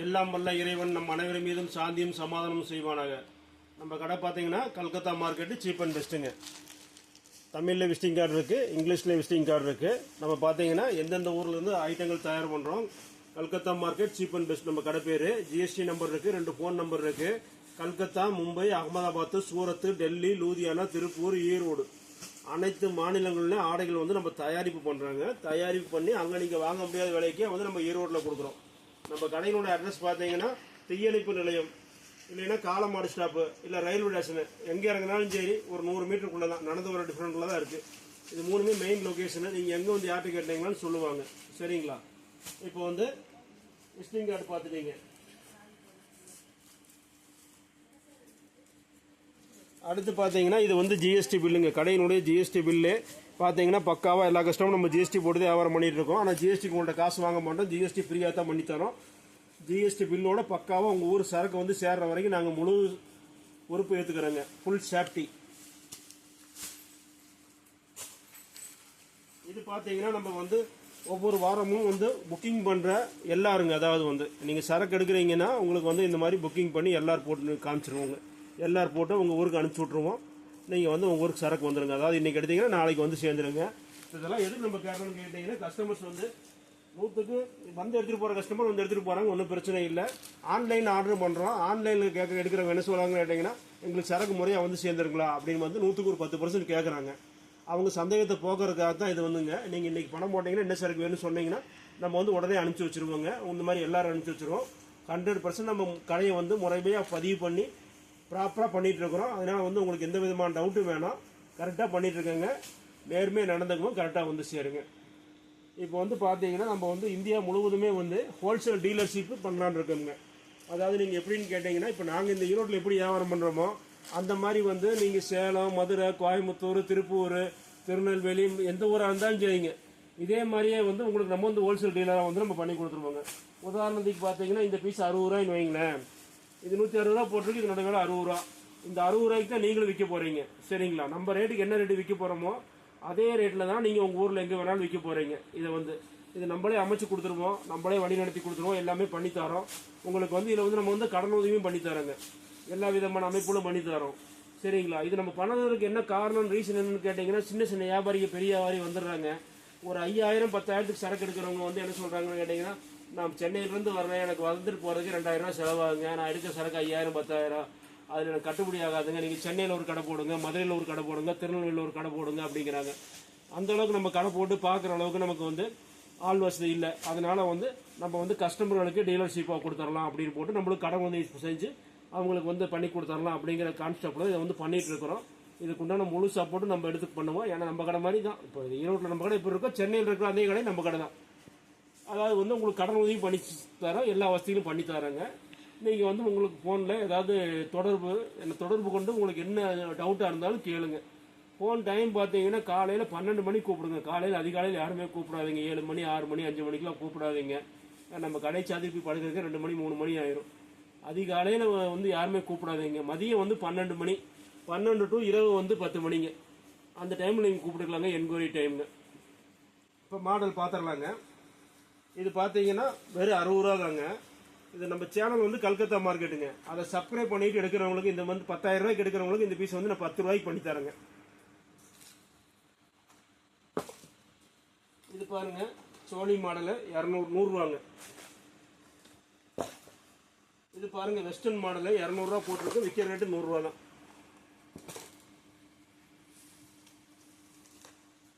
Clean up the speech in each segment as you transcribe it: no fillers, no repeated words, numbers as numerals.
எல்லாம் வல்ல இறைவன் நம் அனைவரும் மீதும் சாந்தியும் சமாதானமும் செய்வானாக. நம்ம கடை பார்த்தீங்கன்னா கல்கத்தா மார்க்கெட்டு சீப் அண்ட் பெஸ்ட்டுங்க. தமிழில் விசிட்டிங் கார்டு இருக்குது, இங்கிலீஷில் விசிட்டிங் கார்டு இருக்குது. நம்ம பார்த்தீங்கன்னா எந்தெந்த ஊர்லேருந்து ஐட்டங்கள் தயார் பண்ணுறோம். Calcutta market cheap and best நம்ம கடை பேர். ஜிஎஸ்டி நம்பர் இருக்குது, 2 ஃபோன் நம்பர் இருக்குது. கல்கத்தா, மும்பை, அகமதாபாத், சூரத், டெல்லி, லூதியானா, திருப்பூர், ஈரோடு அனைத்து மாநிலங்களிலும் ஆடைகள் வந்து நம்ம தயாரிப்பு பண்ணுறாங்க. தயாரிப்பு பண்ணி அங்கே நீங்கள் வாங்க முடியாத விலைக்கே வந்து நம்ம ஈரோட்டில் கொடுக்குறோம். நம்ம கடையினோட அட்ரஸ் பார்த்தீங்கன்னா தீயணைப்பு நிலையம், இல்லைன்னா காலமாடு ஸ்டாப்பு, இல்லை ரயில்வே ஸ்டேஷனு, எங்கே இறங்கினாலும் சரி ஒரு 100 மீட்டருக்குள்ளே தான், நடந்து வர டிஃப்ரெண்ட்டில் தான் இருக்குது. இது 3மே மெயின் லொக்கேஷனு. நீங்கள் எங்கே வந்து யார்கிட்ட கேட்டீங்களான்னு சொல்லுவாங்க. சரிங்களா? இப்போ வந்து விசிட்டிங் கார்டு பார்த்துட்டீங்க. அடுத்து பார்த்தீங்கன்னா இது வந்து ஜிஎஸ்டி பில்லுங்க. கடையினுடைய ஜிஎஸ்டி பில்லு பார்த்தீங்கன்னா பக்காவாக எல்லா கஸ்டமரும் நம்ம ஜிஎஸ்டி போட்டு தான் வியாபாரம் பண்ணிட்டு இருக்கோம். ஆனால் ஜிஎஸ்டிக்கு உங்கள்கிட்ட காசு வாங்க மாட்டோம், ஜிஎஸ்டி ஃப்ரீயாக தான் பண்ணித்தரோம். ஜிஎஸ்டி பில்லோட பக்காவாக உங்கள் ஊர் சரக்கு வந்து சேர்ற வரைக்கும் நாங்கள் முழு பொறுப்பு ஏற்றுக்கிறோங்க. Full safety. இது பார்த்தீங்கன்னா நம்ம வந்து ஒவ்வொரு வாரமும் வந்து புக்கிங் பண்ணுற எல்லாருங்க. அதாவது வந்து நீங்கள் சரக்கு எடுக்கிறீங்கன்னா உங்களுக்கு வந்து இந்த மாதிரி புக்கிங் பண்ணி எல்லாரும் போட்டு காமிச்சிருவோங்க. எல்லாரும் போட்டு உங்கள் ஊருக்கு அனுப்பிச்சி விட்ருவோம். நீங்கள் வந்து உங்கள் ஊருக்கு சரக்கு வந்துடுங்க. அதாவது இன்றைக்கி எடுத்தீங்கன்னா நாளைக்கு வந்து சேர்ந்துருங்க. இதெல்லாம் எதுக்கு நம்ம கேட்கணும்னு கேட்டிங்கன்னா, கஸ்டமர்ஸ் வந்து 100க்கு வந்து எடுத்துகிட்டு போகிற கஸ்டமர் வந்து எடுத்துகிட்டு போகிறாங்க, ஒன்றும் பிரச்சனை இல்லை. ஆன்லைனில் ஆர்டர் பண்ணுறோம். ஆன்லைனில் எடுக்கிறவங்க என்ன சொல்லுவாங்கன்னு கேட்டிங்கன்னா, எங்களுக்கு சரக்கு முறையாக வந்து சேர்ந்துருங்களா அப்படின்னு வந்து 100க்கு ஒரு 10% கேட்குறாங்க. அவங்க சந்தேகத்தை போக்குறதுக்காக தான் இது வந்துங்க. நீங்கள் இன்றைக்கி பணம் போட்டிங்கன்னா என்ன சரக்கு வேணும்னு சொன்னீங்கன்னா நம்ம வந்து உடனே அனுப்பிச்சி வச்சுருவோங்க. இந்த மாதிரி எல்லோரும் அனுப்பிச்சி வச்சுருவோம். 100% நம்ம கடையை வந்து முறையாக பதிவு பண்ணி ப்ராப்பராக பண்ணிகிட்டு இருக்கிறோம். அதனால் வந்து உங்களுக்கு எந்த விதமான டவுட்டும் வேணாம், கரெக்டாக பண்ணிகிட்ருக்கேங்க. நேர்மையாக நடந்துக்குவோம், கரெக்டாக வந்து சேருங்க. இப்போ வந்து பார்த்தீங்கன்னா நம்ம வந்து இந்தியா முழுவதுமே வந்து ஹோல்சேல் டீலர்ஷிப்பு பண்ணலான்னு இருக்கோங்க. அதாவது நீங்கள் எப்படின்னு கேட்டிங்கன்னா, இப்போ நாங்கள் இந்த ஈரோட்டில் எப்படி வியாபாரம் பண்ணுறோமோ அந்த மாதிரி வந்து நீங்கள் சேலம், மதுரை, கோயம்புத்தூர், திருப்பூர், திருநெல்வேலி எந்த ஊராக இருந்தாலும் சரிங்க, இதே மாதிரியே வந்து உங்களுக்கு நம்ம வந்து ஹோல்சேல் டீலராக வந்து நம்ம பண்ணி கொடுத்துருவோங்க. உதாரணத்துக்கு பார்த்தீங்கன்னா இந்த பீஸ் 60 ரூபாய்ன்னு வைங்களேன். இது 160 ரூபா போட்டிருக்கு, இதனோட விலை 60 ரூபா. இந்த 60 ரூபாய்க்கு தான் நீங்களும் விற்க போகிறீங்க. சரிங்களா? நம்ம ரேட்டுக்கு என்ன ரேட்டு விற்க போகிறோமோ அதே ரேட்டில் தான் நீங்கள் உங்கள் ஊரில் எங்கே வேணாலும் விற்க போகிறீங்க. இது நம்மளே அமைச்சு கொடுத்துருவோம், நம்மளே வழி நடத்தி கொடுத்துருவோம், எல்லாமே பண்ணித்தரோம். உங்களுக்கு வந்து இதில் வந்து நம்ம வந்து கடன் உதவியும் பண்ணித்தரோங்க. எல்லா விதமான அமைப்புகளும் பண்ணித்தரோம். சரிங்களா? இது நம்ம பண்ணதுக்கு என்ன காரணம், ரீசன் என்னன்னு கேட்டிங்கன்னா, சின்ன சின்ன வியாபாரிங்க பெரிய வியாபாரி வந்துடுறாங்க. ஒரு 5000 10,000க்கு சரக்கு எடுக்கிறவங்க வந்து என்ன சொல்கிறாங்கன்னு கேட்டிங்கன்னா, நான் சென்னையிலேருந்து வரேன், எனக்கு வந்துட்டு போகிறதுக்கு 2000 ரூபா செலவாகுங்க, நான் எடுக்க சரக்கு 5000 10,000, அதில் எனக்கு கட்டுப்படி ஆகாதுங்க, நீங்கள் சென்னையில் ஒரு கடை போடுங்க, மதுரையில் ஒரு கடை போடுங்க, திருநெல்வேலியில் ஒரு கடை போடுங்க அப்படிங்கிறாங்க. அந்தளவுக்கு நம்ம கடை போட்டு பார்க்குற அளவுக்கு நமக்கு வந்து ஆள் வசதி இல்லை. அதனால் வந்து நம்ம வந்து கஸ்டமர்களுக்கு டீலர்ஷிப்பாக கொடுத்துடலாம் அப்படின்னு போட்டு நம்மளுக்கு கடை வந்து செஞ்சு அவங்களுக்கு வந்து பண்ணி கொடுத்துடலாம் அப்படிங்கிற கான்செப்டில் இதை வந்து பண்ணிகிட்டு இருக்கிறோம். இதுக்குண்டான முழு சப்போர்ட்டும் நம்ம எடுத்து பண்ணுவோம். ஏன்னா நம்ம கடை மாதிரி தான். இப்போ ஈரோட்டில் நம்ம கடை இப்போ இருக்கோம், சென்னையில் இருக்கிற அதே கடை நம்ம கடை தான். அதாவது வந்து உங்களுக்கு கடன் உதவி பண்ணி தரோம், எல்லா வசதிகளும் பண்ணி தராங்க. நீங்கள் வந்து உங்களுக்கு ஃபோனில் ஏதாவது தொடர்பு கொண்டு உங்களுக்கு என்ன டவுட்டாக இருந்தாலும் கேளுங்க. ஃபோன் டைம் பார்த்தீங்கன்னா காலையில் 12 மணிக்கு கூப்பிடுங்க. காலையில் அதிகாலையில் யாருமே கூப்பிடாதீங்க. 7 மணி 6 மணி 5 மணிக்கெலாம் கூப்பிடாதீங்க. நம்ம கடை சாதிப்பு படுக்கிறதுக்கு 2 மணி 3 மணி ஆயிரும். அதிகாலையில் வந்து யாருமே கூப்பிடாதீங்க. மதியம் வந்து 12 மணி, 12 டு இரவு வந்து 10 மணிங்க. அந்த டைமில் நீங்கள் கூப்பிட்டுக்கலாங்க, என்கொயரி டைமுங்க. இப்போ மாடல் பார்த்துடலாங்க. இது பார்த்தீங்கன்னா வெறும் 60 ரூபா தாங்க. இது நம்ம சேனல் வந்து கல்கத்தா மார்க்கெட்டுங்க. அதை சப்ஸ்கிரைப் பண்ணிட்டு எடுக்கிறவங்களுக்கு இந்த வந்து 10,000 ரூபாய்க்கு எடுக்கிறவங்களுக்கு இந்த பீஸ் வந்து நான் 10 ரூபாய்க்கு பண்ணி தரேங்க. இது பாருங்க, சோனி மாடலு 100 ரூபாங்க. இது பாருங்க வெஸ்டர்ன் மாடலு 200 ரூபா போட்டிருக்கு, விற்கிற ரேட்டு 100 ரூபா தான்.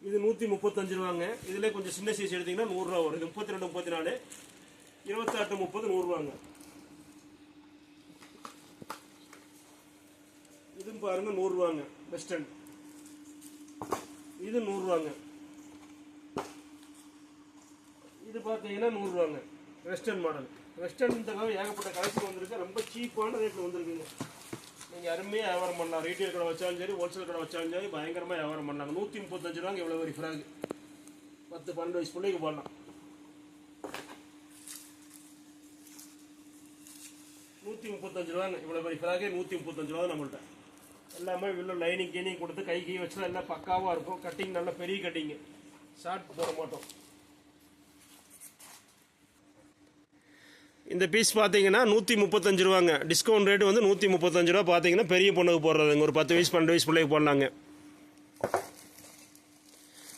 இது 135 ரூபாங்க. இதுல கொஞ்சம் சின்ன சைஸ் எடுத்தீங்கன்னா 100 ரூபா வரும். 32 34 28 30 100 ரூபாங்க. இதுவும் பாருங்க 100 ரூபாங்க வெஸ்டர்ன். இது 100 ரூபாங்க. இது பார்த்தீங்கன்னா 100 ரூபாங்க வெஸ்டர்ன் மாடல். வெஸ்டர்ன் ஏகப்பட்ட கலெக்ஷன் வந்திருக்கு, ரொம்ப சீப்பான ரேட்டில் வந்திருக்குங்க. நீங்கள் அருமையாக வியாபாரம் பண்ணலாம். ரீட்டைல் கடை வச்சாலும் சரி, ஹோல்சேல் கடை வச்சாலும் சரி, பயங்கரமாக வியாபாரம் பண்ணலாம். 135 ரூபாங்க எவ்வளோ ஒரு ஃப்ராக், 10-12 வயசு பிள்ளைக்கு போடலாம். 135 ரூபாங்க இவ்வளோ பெரிய ஃப்ராகே. 135 ரூபா நம்மள்கிட்ட. எல்லாமே இவ்வளோ லைனிங் கீனிங் கொடுத்து கை வச்சுலாம் எல்லாம் பக்காவாக இருக்கும். கட்டிங் நல்ல பெரிய கட்டிங்கு, ஷார்ட் போட மாட்டோம். இந்த பீஸ் பார்த்தீங்கன்னா 135 ரூபாங்க. டிஸ்கவுண்ட் ரேட்டு வந்து 135 ரூபா. பார்த்தீங்கன்னா பெரிய பொண்ணுக்கு போடுறதுங்க, ஒரு 10 வயசு 12 வயசு பிள்ளைக்கு போடலாங்க.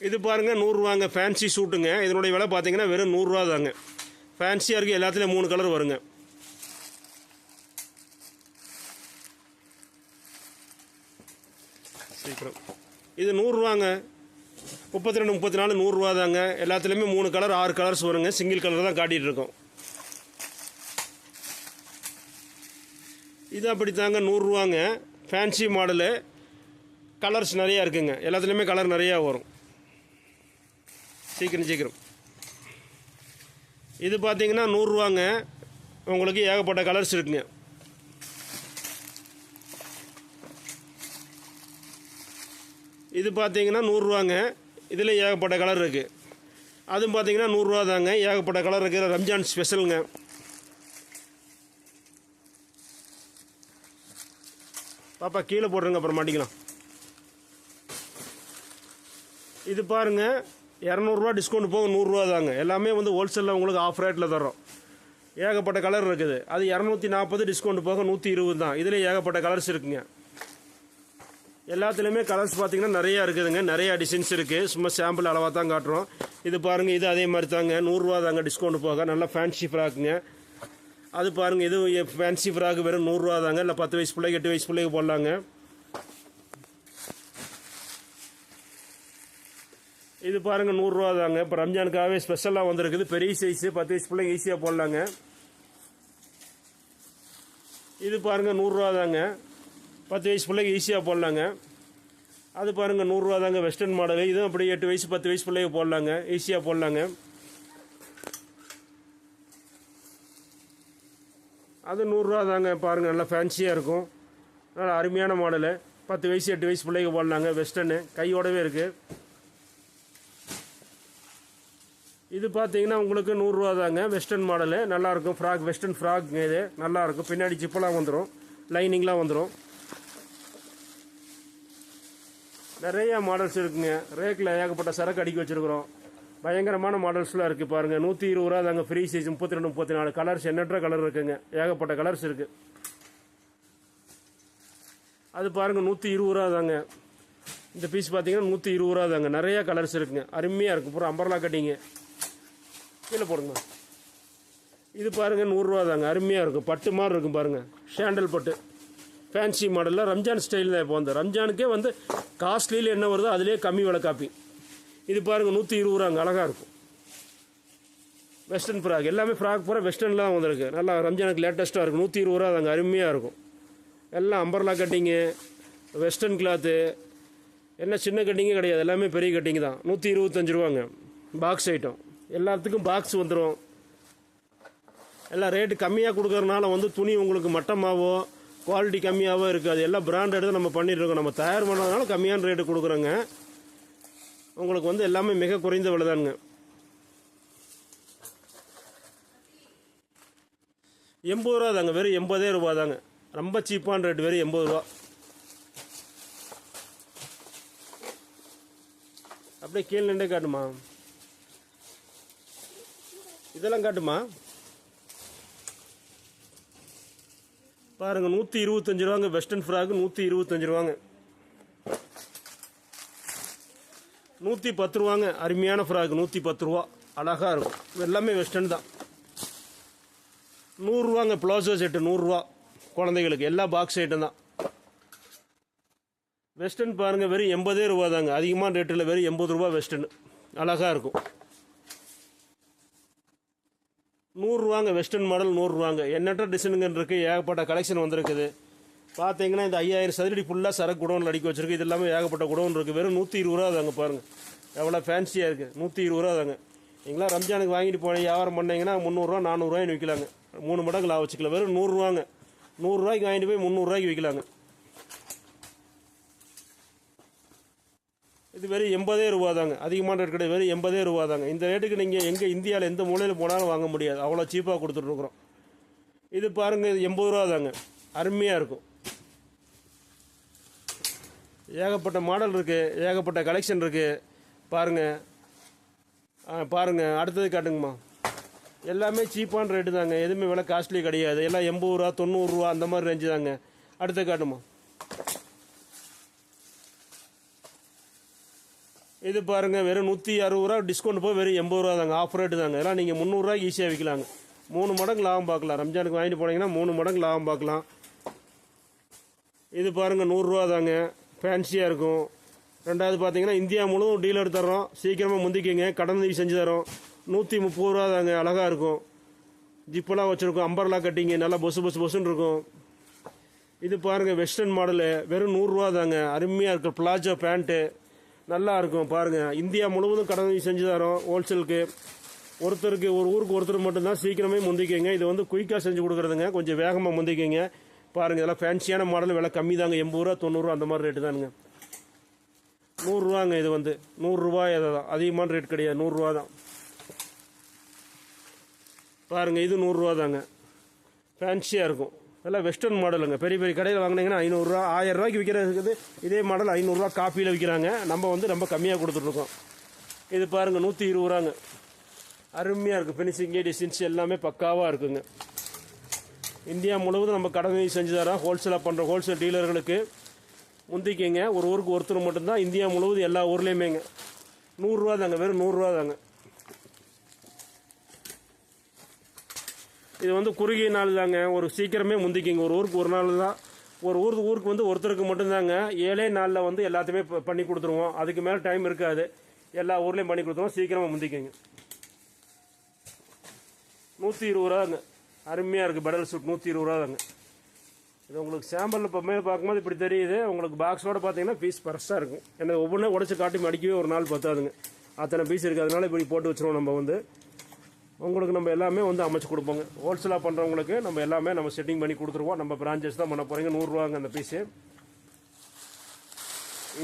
இது பாருங்கள் 100 ரூபாங்க. ஃபேன்சி சூட்டுங்க. இதனுடைய விலை பார்த்தீங்கன்னா வெறும் 100 ரூபா தாங்க. ஃபேன்சியாக இருக்குது, எல்லாத்துலேயும் 3 கலர் வருங்க. சீக்கிரம் இது 100 ரூபாங்க. 32 34 100 ரூபா தாங்க. எல்லாத்துலேயுமே 3 கலர் 6 கலர்ஸ் வருங்க. சிங்கிள் கலர் தான் காட்டிகிட்டு இருக்கோம். இது அப்படி தாங்க 100 ரூபாங்க. ஃபேன்சி மாடலு, கலர்ஸ் நிறையா இருக்குங்க. எல்லாத்துலேயுமே கலர் நிறையா வரும். சீக்கிரம் இது பார்த்தீங்கன்னா 100 ரூபாங்க. உங்களுக்கு ஏகப்பட்ட கலர்ஸ் இருக்குங்க. இது பார்த்தீங்கன்னா 100 ரூபாங்க. இதில் ஏகப்பட்ட கலர் இருக்குது. அதுவும் பார்த்தீங்கன்னா 100 ரூபா தாங்க. ஏகப்பட்ட கலர் இருக்கிற ரம்ஜான் ஸ்பெஷலுங்க. பாப்பா கீழே போடுறேங்க, அப்புறம் மாட்டிக்கலாம். இது பாருங்கள் 200 ரூபா டிஸ்கவுண்ட் போக 100 ரூபா தாங்க. எல்லாமே வந்து ஹோல்சேலில் உங்களுக்கு ஆஃப் ரேட்டில் தரோம். ஏகப்பட்ட கலர் இருக்குது. அது 240 டிஸ்கவுண்ட் போக 120 தான். இதில் ஏகப்பட்ட கலர்ஸ் இருக்குங்க. எல்லாத்துலேயுமே கலர்ஸ் பார்த்தீங்கன்னா நிறையா இருக்குதுங்க. நிறையா டிசைன்ஸ் இருக்குது. சும்மா சாம்பிள் அளவாக தான் காட்டுறோம். இது பாருங்கள், இது அதே மாதிரி தாங்க 100 ரூபா தாங்க டிஸ்கவுண்ட் போக. நல்லா ஃபேன்சி ஃப்ராக்குங்க. அது பாருங்கள், இது ஃபேன்சி ஃப்ராக் வெறும் 100 ரூபா தாங்க. இல்லை 10 வயசு பிள்ளைக்கு 8 வயசு பிள்ளைக்கு போடலாங்க. இது பாருங்கள் 100 ரூபா தாங்க. இப்போ ரம்ஜானுக்காகவே ஸ்பெஷலாக வந்துருக்குது. பெரிய சைஸு 10 வயசு பிள்ளைங்க ஈஸியாக போடலாங்க. இது பாருங்கள் 100 ரூபா தாங்க. 10 வயசு பிள்ளைங்க ஈஸியாக போடலாங்க. அது பாருங்கள் 100 ரூபா தாங்க. Western model. இதுவும் அப்படி 8 வயசு 10 வயசு பிள்ளைங்க போடலாங்க, ஈஸியாக போடலாங்க. அது 100 ரூபா தாங்க. பாருங்கள் நல்லா ஃபேன்சியாக இருக்கும். நல்லா அருமையான மாடலு. 10 வயசு 8 வயசு பிள்ளைங்க போடலாங்க. வெஸ்டர்னு கையோடவே இருக்குது. இது பார்த்தீங்கன்னா உங்களுக்கு 100 ரூபா தாங்க. வெஸ்டர்ன் மாடலு நல்லாயிருக்கும். ஃப்ராக், வெஸ்டர்ன் ஃப்ராக்ங்க. இது நல்லாயிருக்கும். பின்னாடி ஜிப்பெல்லாம் வந்துடும், லைனிங்லாம் வந்துடும். நிறையா மாடல்ஸ் இருக்குங்க. ரேக்கில் ஏகப்பட்ட சரக்கு அடிக்க வச்சுருக்குறோம். பயங்கரமான மாடல்ஸ்லாம் இருக்குது. பாருங்கள் 120 ரூபா தாங்க. ஃப்ரீ சைஸ் 32 34 கலர்ஸ், எண்ணற்ற கலர் இருக்குங்க. ஏகப்பட்ட கலர்ஸ் இருக்குது. அது பாருங்கள் 120 ரூபா தாங்க. இந்த பீஸ் பார்த்தீங்கன்னா 120 ரூபா தாங்க. நிறையா கலர்ஸ் இருக்குங்க. அருமையாக இருக்கும். பூரா அம்பர்லா கட்டிங்க. கீழே போடுங்க. இது பாருங்கள் 100 ரூபா தாங்க. அருமையாக இருக்கும். பட்டு மாதிரி இருக்கும் பாருங்கள். ஷேண்டல் பட்டு ஃபேன்சி மாடலில் ரம்ஜான் ஸ்டைல் தான். இப்போ வந்து ரம்ஜானுக்கே வந்து காஸ்ட்லியில் என்ன வருதோ அதிலே கம்மி விலை காப்பி. இது பாருங்கள் 120 ரூபாங்க. அழகாக இருக்கும். வெஸ்டர்ன் ஃப்ராக், எல்லாமே ஃப்ராக் பூரா வெஸ்டர்ன்லாம் வந்துருக்கு. நல்லா ரம்ஜானுக்கு லேட்டஸ்ட்டாக இருக்கும். 120 ரூபா தாங்க. அருமையாக இருக்கும். எல்லாம் அம்பர்லா கட்டிங்கு, வெஸ்டர்ன் கிளாத்து, என்ன சின்ன கட்டிங்கே கிடையாது. எல்லாமே பெரிய கட்டிங் தான். 125 ரூபாங்க. பாக்ஸ் ஐட்டம் எல்லாத்துக்கும் பாக்ஸ் வந்துடும். எல்லாம் ரேட்டு கம்மியாக கொடுக்கறதுனால வந்து துணி உங்களுக்கு மட்டமாகவோ குவாலிட்டி கம்மியாகவோ இருக்காது. எல்லாம் பிராண்டட் தான் நம்ம பண்ணிட்டுருக்கோம். நம்ம தயார் பண்ணுறதுனால கம்மியான ரேட்டு கொடுக்குறோங்க. உங்களுக்கு வந்து எல்லாமே மிக குறைந்த விலை தானுங்க. 80 ரூபா தாங்க. வெறும் 80 ரூபா தாங்க. ரொம்ப சீப்பான ரேட். வெறும் 80 ரூபா. அப்படியே கீழே நின்றே காட்டுமா, இதெல்லாம் காட்டுமா. பாருங்கள் 125 ரூபாங்க. வெஸ்டர்ன் ஃப்ராக் 125 ரூபாங்க. 110 ரூபாங்க. அருமையான ஃப்ராக் 110 ரூபா. அழகாக இருக்கும். எல்லாமே வெஸ்டர்ன் தான். 100 ரூபாங்க. ப்ளவுசோ செட்டு 100 ரூபா. குழந்தைகளுக்கு எல்லா பாக்ஸ் ஐட்டம் தான். வெஸ்டர்ன் பாருங்கள் வெறும் 80 ரூபா தாங்க. அதிகமான ரேட்டில் வெறும் 80 ரூபா வெஸ்டர்ன். அழகாக இருக்கும். 100 ரூபாங்க. வெஸ்டர்ன் மாடல் 100 ரூபாங்க. எண்ணற்ற டிசைனுங்க இருக்குது. ஏகப்பட்ட கலெக்ஷன் வந்திருக்குது. பார்த்தீங்கன்னா இந்த 5000 சதுரடி ஃபுல்லாக சரக்கு குடோனில் அடிக்க வச்சிருக்கு. இது எல்லாமே ஏகப்பட்ட குடோன் இருக்குது. வெறும் 120 ரூபா தாங்க. பாருங்கள் எவ்வளோ ஃபேன்சியாக இருக்குது. 120 ரூபா தாங்க. நீங்களாம் ரம்ஜானுக்கு வாங்கிட்டு போன வியாபாரம் பண்ணிங்கன்னா 300 ரூபா 400 ரூபாய்னு விற்கலாங்க. 3 மடங்கு லாபம் வச்சுக்கலாம். வெறும் 100 ரூபாங்க. 100 ரூபாய்க்கு வாங்கிட்டு போய் 300 ரூபாய்க்கு விற்கலாங்க. இது வெறும் 80 ரூபா தாங்க. அதிகமான ரேட் கிடையாது. வெறும் 80 ரூபா தாங்க. இந்த ரேட்டுக்கு நீங்கள் எங்கே இந்தியாவில் எந்த மூலையில் போனாலும் வாங்க முடியாது. அவ்வளோ சீப்பாக கொடுத்துட்ருக்குறோம். இது பாருங்கள், இது 80 ரூபா தாங்க. அருமையாக இருக்கும். ஏகப்பட்ட மாடல் இருக்குது. ஏகப்பட்ட கலெக்ஷன் இருக்குது. பாருங்கள் பாருங்கள். அடுத்தது காட்டுங்கம்மா. எல்லாமே சீப்பான ரேட்டு தாங்க, எதுவுமே விலை காஸ்ட்லி கிடையாது. எல்லாம் 80 ரூபா 90 ரூபா அந்த மாதிரி ரேஞ்சு தாங்க. அடுத்த காட்டுமா, இது பாருங்கள் வெறும் 160 ரூபா டிஸ்கவுண்ட் போய் வெறும் 80 ரூபா தாங்க, ஆஃப் ரேட்டு தாங்க. இதெல்லாம் நீங்கள் 300 ரூபாய்க்கு ஈஸியாக விற்கலாங்க. 3 மடங்கு லாபம் பார்க்கலாம். ரம்ஜானுக்கு வாங்கிட்டு போனீங்கன்னா 3 மடங்கு லாபம் பார்க்கலாம். இது பாருங்கள் 100 ரூபா தாங்க, ஃபேன்சியாக இருக்கும். ரெண்டாவது பார்த்தீங்கன்னா இந்தியா முழுவதும் டீலர் தர்றோம், சீக்கிரமாக முந்திக்கிங்க, கடன் உதவி செஞ்சு தரோம். 130 ரூபா தாங்க, அழகாக இருக்கும். ஜிப்பெல்லாம் வச்சுருக்கோம், அம்பர்லா கட்டிங்க, நல்லா பொசுன்னு இருக்கும். இது பாருங்கள் வெஸ்டர்ன் மாடலு, வெறும் 100 ரூபா தாங்க, அருமையாக இருக்கும். பிளாஜோ பேண்ட்டு நல்லா இருக்கும் பாருங்கள். இந்தியா முழுவதும் கடன் உதவி செஞ்சு தரோம் ஹோல்சேலுக்கு. ஒருத்தருக்கு ஒரு ஊருக்கு ஒருத்தர் மட்டும்தான், சீக்கிரமே முந்திக்கிங்க. இது வந்து குயிக்காக செஞ்சு கொடுக்குறதுங்க, கொஞ்சம் வேகமாக முந்திக்கிங்க. பாருங்கள் இதெல்லாம் ஃபேன்சியான மாடல், விலை கம்மி தாங்க, 80 ரூபா 90 ரூபா அந்த மாதிரி ரேட்டு தானுங்க. 100 ரூபாங்க, இது வந்து 100 ரூபாய் தான், அதிகமான ரேட் கிடையாது, 100 ரூபா தான். பாருங்கள் இது 100 ரூபா தாங்க, ஃபேன்சியாக இருக்கும். இதெல்லாம் வெஸ்டர்ன் மாடலுங்க. பெரிய பெரிய கடையில் வாங்கினீங்கன்னா 500 ரூபா 1000 ரூபாய்க்கு விற்கிறது. இதே மாடல் 500 ரூபா காப்பியில் விற்கிறாங்க, நம்ம வந்து ரொம்ப கம்மியாக கொடுத்துட்ருக்கோம். இது பாருங்கள் 120 ரூபாங்க, அருமையாக இருக்குது. ஃபினிஷிங்கு டிசைன்ஸ் எல்லாமே பக்காவாக இருக்குங்க. இந்தியா முழுவதும் நம்ம கடன் உதவி செஞ்சு தரோம். ஹோல்சேலாக பண்ணுற ஹோல்சேல் டீலர்களுக்கு முந்திக்கிங்க. ஒரு ஊருக்கு ஒருத்தர் மட்டும்தான், இந்தியா முழுவதும் எல்லா ஊர்லேயுமேங்க. 100 ரூபா தாங்க, வெறும் 100 ரூபா தாங்க. இது வந்து குறுகிய நாள் தாங்க, ஒரு சீக்கிரமே முந்திக்கிங்க. ஒரு ஊருக்கு ஒரு நாள் தான், ஒரு ஊருக்கு வந்து ஒருத்தருக்கு மட்டும்தாங்க. 7 நாளில் வந்து எல்லாத்தையுமே பண்ணி கொடுத்துருவோம். அதுக்கு மேலே டைம் இருக்காது, எல்லா ஊர்லேயும் பண்ணி கொடுத்துருவோம். சீக்கிரமாக முந்திக்கிங்க. 120 ரூபாங்க, அருமையாக இருக்குது. பெடல் சூட் 120 ரூபா தாங்க. இது உங்களுக்கு சாம்பிளில் இப்போ மேலே பார்க்கும்போது இப்படி தெரியுது. உங்களுக்கு பாக்ஸோடு பார்த்தீங்கன்னா பீஸ் பெருசாக இருக்கும். ஏன்னா ஒவ்வொன்றும் உடச்சி காட்டி மடிக்கவே ஒரு நாள் பத்தாதுங்க, அத்தனை பீஸ் இருக்குது. அதனால இப்படி போட்டு வச்சுருவோம். நம்ம வந்து உங்களுக்கு நம்ம எல்லாமே வந்து அமைச்சு கொடுப்போங்க. ஹோல்சேலாக பண்ணுறவங்களுக்கு நம்ம எல்லாமே நம்ம செட்டிங் பண்ணி கொடுத்துருவோம். நம்ம பிரான்ச்சஸ் தான் பண்ண போகிறீங்க. 100 ரூபாங்க அந்த பீஸு.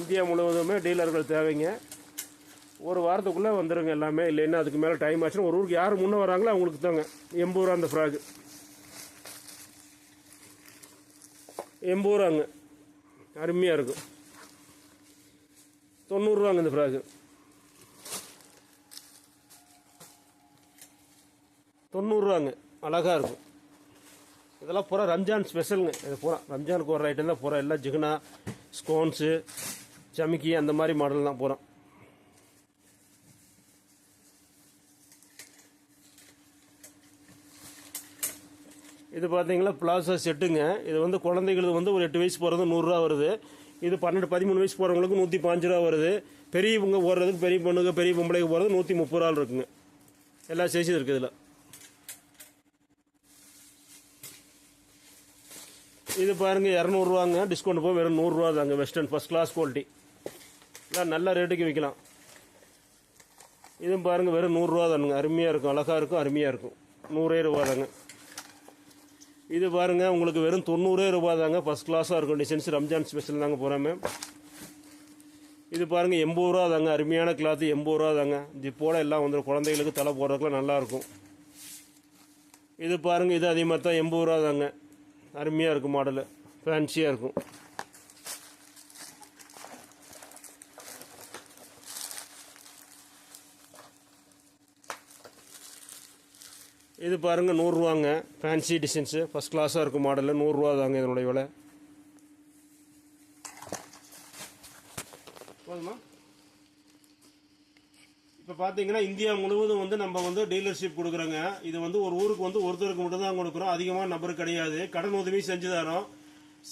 இந்தியா முழுவதுமே டீலர்கள் தேவைங்க. ஒரு வாரத்துக்குள்ளே வந்துடுங்க எல்லாமே. இல்லைன்னா அதுக்கு மேலே டைம் ஆச்சுன்னா, ஒரு ஊருக்கு யார் முன்னே வராங்களோ அவங்களுக்கு தாங்க 80 ரூபா அந்த ஃப்ராகு. 80 ரூபாங்க, அருமையாக இருக்கும். 90 ரூபாங்க இந்த ஃப்ராகு. 90 ரூபாங்க, அழகாக இருக்கும். இதெல்லாம் பூரா ரம்ஜான் ஸ்பெஷலுங்க. இது பூரா ரம்ஜானுக்கு ஒரு ஐட்டம் தான் பூரா. எல்லாம் ஜிகுனா, ஸ்கோன்ஸு, சமிக்கி அந்த மாதிரி மாடல் தான் பூரா. இது பார்த்தீங்களா பிளாசா செட்டுங்க. இது வந்து குழந்தைகளுக்கு வந்து ஒரு 8 வயசு போகிறது 100 ரூபா வருது. இது 12-13 வயசு போகிறவங்களுக்கு 105 ரூபா வருது. பெரியவங்க போடுறதுக்கு, பெரிய பொண்ணுங்க பெரிய பொம்பளைக்கு போகிறது 130 ரூபா இருக்குங்க. எல்லா சைஸும் இருக்குது இதில். இது பாருங்கள் 200 ரூபாங்க, டிஸ்கவுண்ட் போய் வெறும் 100 ரூபா தாங்க. வெஸ்டர்ன் ஃபஸ்ட் கிளாஸ் குவாலிட்டி, எல்லாம் நல்ல ரேட்டுக்கு விற்கலாம். இதுவும் பாருங்கள் வெறும் 100 ரூபா தானுங்க, அருமையாக இருக்கும், அழகாக இருக்கும், அருமையாக இருக்கும். 100 ரூபா தாங்க. இது பாருங்கள் உங்களுக்கு வெறும் 90 ரூபா தாங்க, ஃபஸ்ட் கிளாஸாக இருக்கும். டிசைன்ஸ் ரம்ஜான் ஸ்பெஷல் தாங்க போகிறாமே. இது பாருங்கள் 80 ரூபா தாங்க, அருமையான கிளாத்து 80 ரூபா தாங்க. ஜிப்போட எல்லாம் வந்துடும், குழந்தைகளுக்கு தலை போடுறதுக்குலாம் நல்லாயிருக்கும். இது பாருங்கள் இது அதே மாதிரி தான் 80 ரூபா தாங்க, அருமையாக இருக்கும். மாடலு ஃபேன்சியாக இருக்கும். இது பாருங்கள் 100 ரூபாங்க, ஃபேன்சி டிசைன்ஸு ஃபஸ்ட் கிளாஸாக இருக்கும். மாடலில் 100 ரூபா தாங்க இதனுடைய விலை. போதுமா? இப்போ பார்த்தீங்கன்னா இந்தியா முழுவதும் வந்து நம்ம வந்து டீலர்ஷிப் கொடுக்குறோங்க. இது வந்து ஒரு ஊருக்கு வந்து ஒருத்தருக்கு மட்டும் தான் கொடுக்குறோம், அதிகமாக நபர் கிடையாது. கடன் உதவி செஞ்சு தரோம்,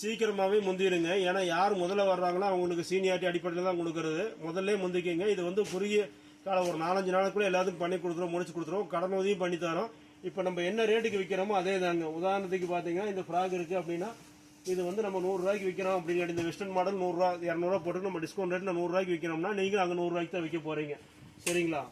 சீக்கிரமாகவே முந்திடுங்க. ஏன்னா யார் முதல்ல வர்றாங்களோ அவங்களுக்கு சீனியாரிட்டி அடிப்படையில் தான் கொடுக்குறது. முதல்ல முந்திக்கிங்க. இது வந்து குறுகிய காலம், ஒரு 4-5 நாளுக்குள்ளே எல்லாத்துக்கும் பண்ணி கொடுத்துருவோம், முடிச்சு கொடுத்துருவோம். கடன் உதவியும் பண்ணி தரோம். இப்போ நம்ம என்ன ரேட்டுக்கு விற்கிறோமோ அதே தாங்க. உதாரணத்துக்கு பார்த்தீங்கன்னா இந்த ஃப்ராக் இருக்குது அப்படின்னா, இது வந்து நம்ம 100 ரூபாய்க்கு விற்கிறோம் அப்படிங்கிற இந்த வெஸ்டர்ன் மாடல் 100 ரூபா 200 ரூபா போட்டு நம்ம டிஸ்கவுண்ட் ரேட்டில் 100 ரூபாய்க்கு விற்கிறோம்னா, நீங்கள் அங்கே 100 ரூபாய்க்கு தான் விற்க போகிறீங்க. சரிங்களா?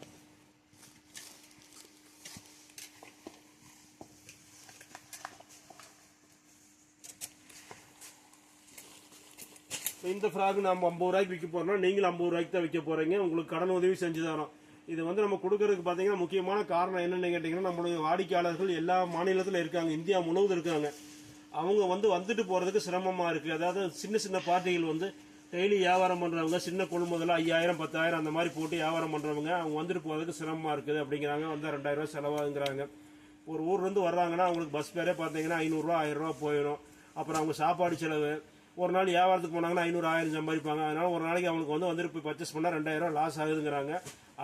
இந்த ஃப்ராக் நம்ம 50 ரூபாய்க்கு விற்க போகிறோம்னா, நீங்களும் 50 ரூபாய்க்கு தான் விற்க போகிறீங்க. உங்களுக்கு கடன் உதவி செஞ்சு தரோம். இது வந்து நம்ம கொடுக்கறதுக்கு பார்த்தீங்கன்னா முக்கியமான காரணம் என்னென்னு கேட்டிங்கன்னா, நம்மளுடைய வாடிக்கையாளர்கள் எல்லா மாநிலத்தில் இருக்காங்க, இந்தியா முழுவதும் இருக்காங்க. அவங்க வந்துட்டு போகிறதுக்கு சிரமமாக இருக்குது. அதாவது சின்ன சின்ன பார்ட்டிகள் வந்து டெய்லி வியாபாரம் பண்ணுறவங்க, சின்ன கொள்முதல் 5000 10,000 அந்த மாதிரி போட்டு வியாபாரம் பண்ணுறவங்க, அவங்க வந்துட்டு போகிறதுக்கு சிரமமாக இருக்குது அப்படிங்கிறாங்க. வந்தால் 2000 ரூபா செலவாகுங்கிறாங்க. ஒரு ஊர்லேருந்து வர்றாங்கன்னா அவங்களுக்கு பஸ் ஃபேரே பார்த்தீங்கன்னா 500 ரூபா 1000 ரூபா போயிடும். அப்புறம் அவங்க சாப்பாடு செலவு, ஒரு நாள் வியாபாரத்துக்கு போனாங்கன்னா 500 1000 சம்பாதிப்பாங்க. அதனால ஒரு நாளைக்கு அவங்களுக்கு வந்துட்டு போய் பர்ச்சேஸ் பண்ணால் 2000 ரூபா லாஸ் ஆகுதுங்கிறாங்க.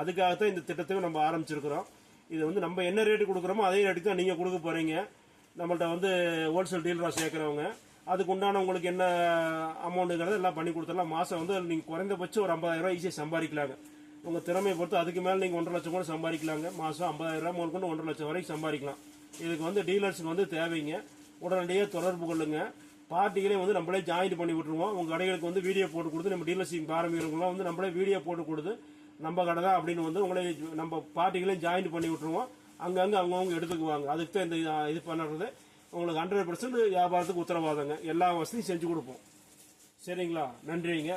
அதுக்காகத்தான் இந்த திட்டத்துக்கு நம்ம ஆரம்பிச்சிருக்கிறோம். இது நம்ம என்ன ரேட்டு கொடுக்குறோமோ அதே ரேட்டுக்கு தான் நீங்கள் கொடுக்க போகிறீங்க. நம்மள்ட்ட ஹோல்சேல் டீலராக சேர்க்குறவங்க அதுக்கு உண்டான உங்களுக்கு என்ன அமௌண்ட்டுங்கிறத எல்லாம் பண்ணி கொடுத்துடலாம். மாதம் நீங்கள் குறைந்தபட்சம் ஒரு 50000 ரூபா ஈஸியாக சம்பாதிக்கலாங்க. உங்கள் திறமையை பொறுத்து அதுக்கு மேலே நீங்கள் 1.5 லட்சம் கூட சம்பாதிக்கலாங்க. மாதம் 50000 ரூபா முதல் கொண்டு 1.5 லட்சம் வரைக்கும் சம்பாதிக்கலாம். இதுக்கு டீலர்ஸுக்கு தேவைங்க. உடனடியாக தொடர்பு கொள்ளுங்க. பார்ட்டிகளையும் நம்மளே ஜாயின் பண்ணி விட்டுருவோம். உங்கள் கடைகளுக்கு வீடியோ போட்டு கொடுத்து நம்ம டீலர்ஷிப் ஆரம்பிக்கிறவங்களாம் நம்மளே வீடியோ போட்டு கொடுத்து நம்ம கடை தான் அப்படின்னு உங்களை நம்ம பார்ட்டிகளையும் ஜாயின் பண்ணி விட்டுருவோம். அங்கங்கே அவங்கவுங்க எடுத்துக்குவாங்க. அதுக்கு தான் இந்த இது பண்ணுறது. உங்களுக்கு 100% வியாபாரத்துக்கு உத்தரவாதங்க. எல்லா வசதியும் செஞ்சு கொடுப்போம். சரிங்களா? நன்றிங்க.